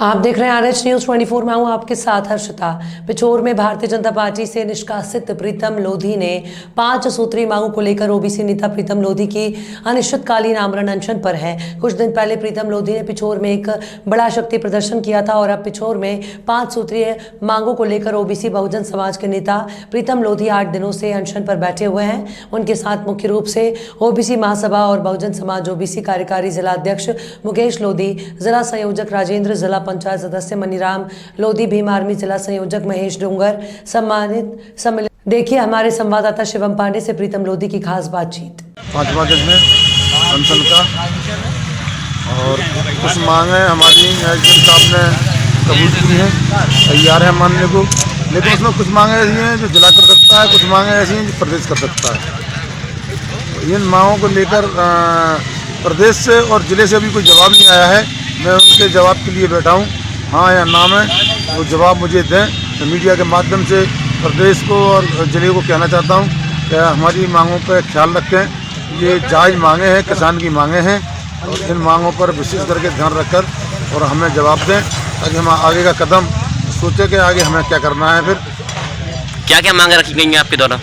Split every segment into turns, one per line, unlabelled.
आप देख रहे हैं RH न्यूज़ 24। मैं हूं आपके साथ हर्षिता। पिछोर में भारतीय जनता पार्टी से निष्कासित प्रीतम लोधी ने 5 सूत्री मांगों को लेकर ओबीसी नेता प्रीतम लोधी की अनिश्चितकालीन आमरण अनशन पर है। कुछ दिन पहले प्रीतम लोधी ने पिछोर में एक बड़ा शक्ति प्रदर्शन किया था और अब पिछोर में 5 सूत्रीय मांगों को लेकर ओबीसी बहुजन समाज के नेता प्रीतम लोधी 8 दिनों से अनशन पर बैठे हुए हैं। उनके साथ मुख्य रूप से ओबीसी महासभा और बहुजन समाज ओबीसी कार्यकारी जिला अध्यक्ष मुकेश लोधी, जिला संयोजक राजेंद्र, जिला पंचायत सदस्य मनीराम लोधी, भीम आर्मी जिला संयोजक महेश डोंगर सम्मिलित। देखिए हमारे संवाददाता शिवम पांडे से प्रीतम लोधी की खास बातचीत।
5वां दिन है अनशन का और कुछ मांगे हमारी एसडीएम साहब ने कबूल की हैं, तैयार है मानने को, लेकिन उसमें कुछ मांगे ऐसी हैं जो जिला कर सकता है, कुछ मांगे ऐसी हैं जो प्रदेश कर सकता है। इन मांगों को लेकर प्रदेश से और जिले से अभी कोई जवाब नहीं आया है। मैं उनके जवाब के लिए बैठा हूँ, हाँ या ना में वो जवाब मुझे दें। तो मीडिया के माध्यम से प्रदेश को और जिले को कहना चाहता हूँ कि हमारी मांगों पर ख्याल रखें। ये जायज़ मांगे हैं, किसान की मांगे हैं और इन मांगों पर विशेष करके ध्यान रखकर और हमें जवाब दें ताकि हम आगे का कदम सोचें कि आगे हमें क्या करना है। फिर
क्या क्या मांगे रखी गई हैं आपके द्वारा?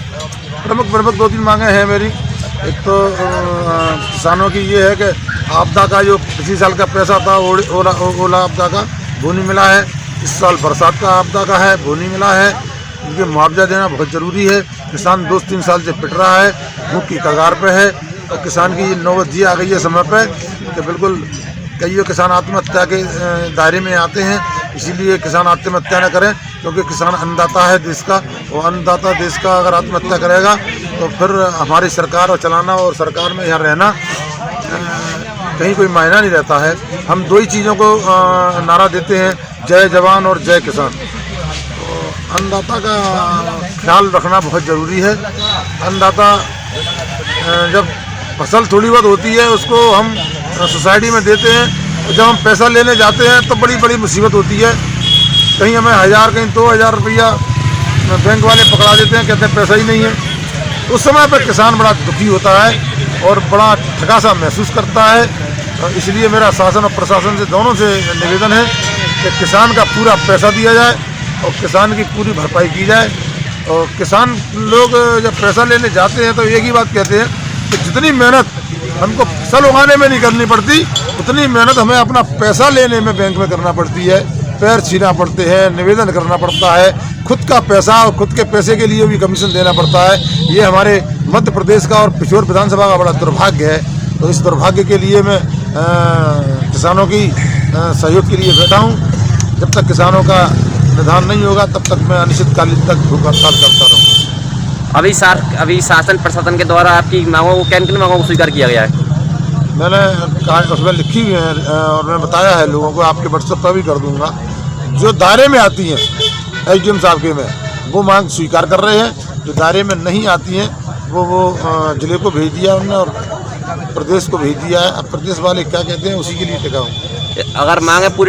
प्रमुख 2-3 मांगे हैं मेरी। एक तो किसानों की ये है कि आपदा का जो पिछले साल का पैसा था ओला आपदा का वो नहीं मिला है, इस साल बरसात का आपदा का है वो नहीं मिला है। इनके मुआवजा देना बहुत ज़रूरी है। किसान 2-3 साल से पिट रहा है, भूख की कगार पे है और किसान की नौबत जी आ गई है समय पे कि बिल्कुल कई किसान आत्महत्या के दायरे में आते हैं। इसीलिए किसान आत्महत्या न करें क्योंकि किसान अन्नदाता है देश का, और अन्नदाता देश का अगर आत्महत्या करेगा तो फिर हमारी सरकार और चलाना और सरकार में यहाँ रहना कहीं कोई मायना नहीं रहता है। हम 2 ही चीज़ों को नारा देते हैं, जय जवान और जय किसान। तो अन्नदाता का ख्याल रखना बहुत ज़रूरी है। अन्नदाता जब फसल थोड़ी बहुत होती है उसको हम सोसाइटी में देते हैं, और जब हम पैसा लेने जाते हैं तो बड़ी बड़ी मुसीबत होती है। कहीं हमें 1000 कहीं 2000 रुपया बैंक वाले पकड़ा देते हैं, कहते हैं पैसा ही नहीं है। उस समय पर किसान बड़ा दुखी होता है और बड़ा ठगा सा महसूस करता है। इसलिए मेरा शासन और प्रशासन से दोनों से निवेदन है कि किसान का पूरा पैसा दिया जाए और किसान की पूरी भरपाई की जाए। और किसान लोग जब पैसा लेने जाते हैं तो एक ही बात कहते हैं कि जितनी मेहनत हमको फसल उगाने में नहीं करनी पड़ती उतनी मेहनत हमें अपना पैसा लेने में बैंक में करना पड़ती है। पैर छीना पड़ते हैं, निवेदन करना पड़ता है, खुद का पैसा और खुद के पैसे के लिए भी कमीशन देना पड़ता है। ये हमारे मध्य प्रदेश का और पिछोर विधानसभा का बड़ा दुर्भाग्य है। तो इस दुर्भाग्य के लिए मैं किसानों की सहयोग के लिए बैठा हूँ। जब तक किसानों का निदान नहीं होगा तब तक मैं अनिश्चितकालीन तक भूख हड़ताल करता रहूँ।
अभी शासन प्रशासन के द्वारा आपकी मांगों को किन मांगों को स्वीकार किया गया है?
मैंने कहा उसमें लिखी हुई है और मैं बताया है लोगों को, आपके व्हाट्सएप पर भी कर दूंगा। जो दायरे में आती हैं एसडीएम साहब के में वो मांग स्वीकार कर रहे हैं, जो दायरे में नहीं आती हैं वो जिले को भेज दिया उन्होंने और प्रदेश को भेज दिया है। अब प्रदेश वाले क्या कहते हैं उसी के लिए टिका हूँ।
अगर मांगे पूरी